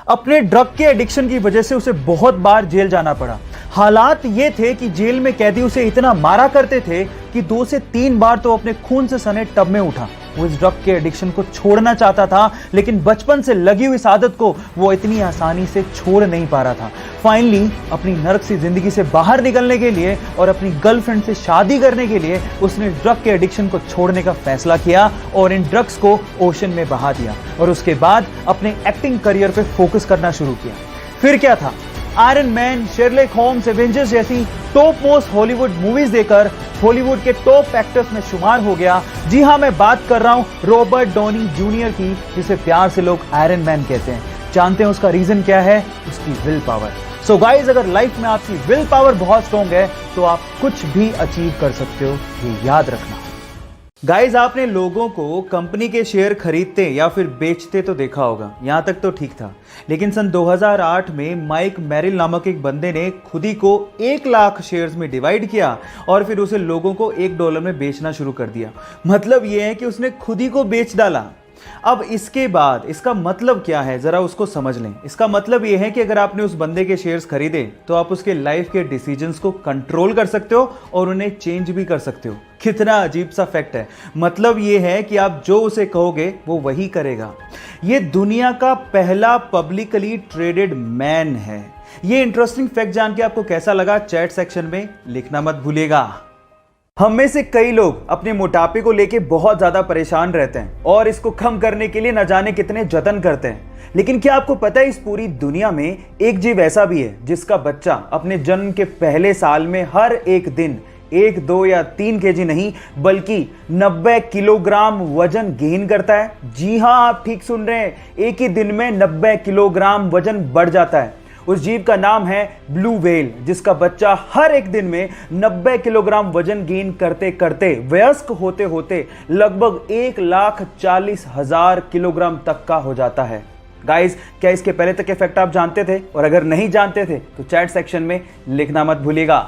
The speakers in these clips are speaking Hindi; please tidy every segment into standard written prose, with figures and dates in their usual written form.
अपने ड्रग के एडिक्शन की वजह से उसे बहुत बार जेल जाना पड़ा। हालात ये थे कि जेल में कैदी उसे इतना मारा करते थे कि 2 से 3 बार तो अपने खून से सने टब में उठा। वो इस ड्रग के एडिक्शन को छोड़ना चाहता था, लेकिन बचपन से लगी हुई इस आदत को वो इतनी आसानी से छोड़ नहीं पा रहा था। फाइनली अपनी नर्क सी जिंदगी से बाहर निकलने के लिए और अपनी गर्लफ्रेंड से शादी करने के लिए उसने ड्रग के एडिक्शन को छोड़ने का फैसला किया और इन ड्रग्स को ओशन में बहा दिया और उसके बाद अपने एक्टिंग करियर पे फोकस करना शुरू किया। फिर क्या था, Iron Man, Sherlock Holmes, Avengers जैसी टॉप मोस्ट हॉलीवुड मूवीज देकर हॉलीवुड के टॉप एक्टर्स में शुमार हो गया। जी हां, मैं बात कर रहा हूं रॉबर्ट डॉनी जूनियर की, जिसे प्यार से लोग आयरन मैन कहते हैं। जानते हैं उसका रीजन क्या है? उसकी विल पावर। सो गाइज, अगर लाइफ में आपकी विल पावर बहुत स्ट्रॉन्ग है तो आप कुछ भी अचीव कर सकते हो, ये याद रखना। गाइज, आपने लोगों को कंपनी के शेयर खरीदते या फिर बेचते तो देखा होगा, यहां तक तो ठीक था। लेकिन सन 2008 में माइक मैरिल नामक एक बंदे ने खुद ही को 1 लाख शेयर्स में डिवाइड किया और फिर उसे लोगों को $1 में बेचना शुरू कर दिया। मतलब यह है कि उसने खुद ही को बेच डाला। अब इसके बाद इसका मतलब क्या है, जरा उसको समझ लें। इसका मतलब यह है कि अगर आपने उस बंदे के शेयर्स खरीदे तो आप उसके लाइफ के डिसीजंस को कंट्रोल कर सकते हो और उन्हें चेंज भी कर सकते हो। कितना अजीब सा फैक्ट है। मतलब यह है कि आप जो उसे कहोगे वो वही करेगा। ये दुनिया का पहला पब्लिकली ट्रेडेड मैन है। ये इंटरेस्टिंग फैक्ट जान के आपको कैसा लगा, चैट सेक्शन में लिखना मत भूलिएगा। हम में से कई लोग अपने मोटापे को लेके बहुत ज्यादा परेशान रहते हैं और इसको कम करने के लिए न जाने कितने जतन करते हैं। लेकिन क्या आपको पता है, इस पूरी दुनिया में एक जीव ऐसा भी है जिसका बच्चा अपने जन्म के पहले साल में हर एक दिन 1, 2 या 3 केजी नहीं बल्कि 90 किलोग्राम वजन गेन करता है। जी हां, आप ठीक सुन रहे हैं, एक ही दिन में 90 किलोग्राम वजन बढ़ जाता है। उस जीव का नाम है ब्लू व्हेल, जिसका बच्चा हर एक दिन में 90 किलोग्राम वजन गेन करते करते वयस्क होते होते लगभग 1,40,000 किलोग्राम तक का हो जाता है। गाइस, क्या इसके पहले तक के फैक्ट आप जानते थे? और अगर नहीं जानते थे तो चैट सेक्शन में लिखना मत भूलिएगा।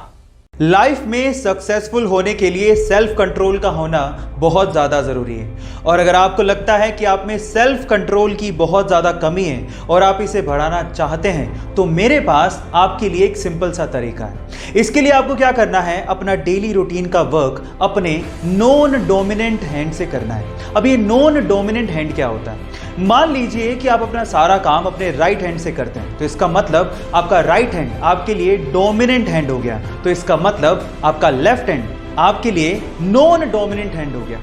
लाइफ में सक्सेसफुल होने के लिए सेल्फ कंट्रोल का होना बहुत ज़्यादा ज़रूरी है। और अगर आपको लगता है कि आप में सेल्फ कंट्रोल की बहुत ज़्यादा कमी है और आप इसे बढ़ाना चाहते हैं तो मेरे पास आपके लिए एक सिंपल सा तरीका है। इसके लिए आपको क्या करना है, अपना डेली रूटीन का वर्क अपने नॉन डोमिनेंट हैंड से करना है। अब ये नॉन डोमिनेंट हैंड क्या होता है? मान लीजिए कि आप अपना सारा काम अपने राइट हैंड से करते हैं, तो इसका मतलब आपका राइट हैंड आपके लिए डोमिनेंट हैंड हो गया। तो इसका मतलब आपका लेफ्ट हैंड आपके लिए नॉन डोमिनेंट हैंड हो गया।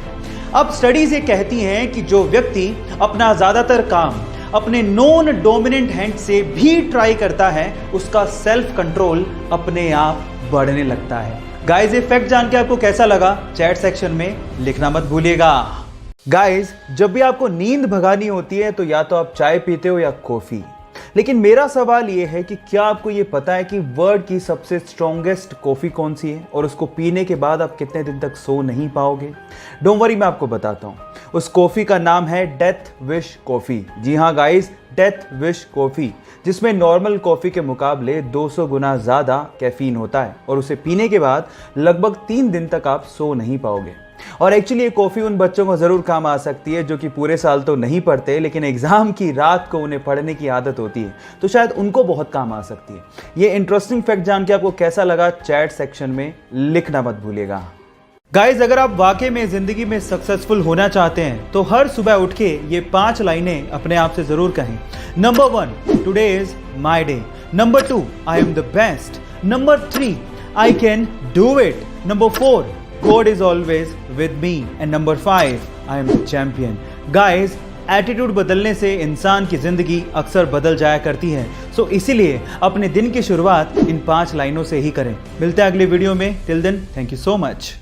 अब स्टडीज ये कहती हैं कि जो व्यक्ति अपना ज्यादातर काम अपने नॉन डोमिनेंट हैंड से भी ट्राई करता है, उसका सेल्फ कंट्रोल अपने आप बढ़ने लगता है। गाइस, ये फैक्ट जान के आपको कैसा लगा, चैट सेक्शन में लिखना मत भूलिएगा। गाइस, जब भी आपको नींद भगानी होती है तो या तो आप चाय पीते हो या कॉफी। लेकिन मेरा सवाल यह है कि क्या आपको यह पता है कि वर्ल्ड की सबसे स्ट्रॉन्गेस्ट कॉफी कौन सी है और उसको पीने के बाद आप कितने दिन तक सो नहीं पाओगे? डोंट वरी, मैं आपको बताता हूं। उस कॉफी का नाम है डेथ विश कॉफी। जी हां गाइस, डेथ विश कॉफी, जिसमें नॉर्मल कॉफी के मुकाबले 200 गुना ज्यादा कैफीन होता है और उसे पीने के बाद लगभग 3 दिन तक आप सो नहीं पाओगे। और एक्चुअली ये कॉफी उन बच्चों को जरूर काम आ सकती है जो कि पूरे साल तो नहीं पढ़ते, लेकिन एग्जाम की रात को उन्हें पढ़ने की आदत होती है, तो शायद उनको बहुत काम आ सकती है। ये इंटरेस्टिंग फैक्ट जान के आपको कैसा लगा, चैट सेक्शन में लिखना मत भूलिएगा। गाइज, अगर आप वाकई में जिंदगी में सक्सेसफुल होना चाहते हैं तो हर सुबह उठ के ये 5 लाइनें अपने आप से जरूर कहें। Number 1, today is my day. Number 2, I am the best. Number 3, I can do it. Number 4, God is always with me. And number 5, I am the champion. Guys, attitude बदलने से इंसान की जिंदगी अक्सर बदल जाया करती है। सो इसीलिए अपने दिन की शुरुआत इन 5 लाइनों से ही करें। मिलते हैं अगले वीडियो में। Till then, thank you so much.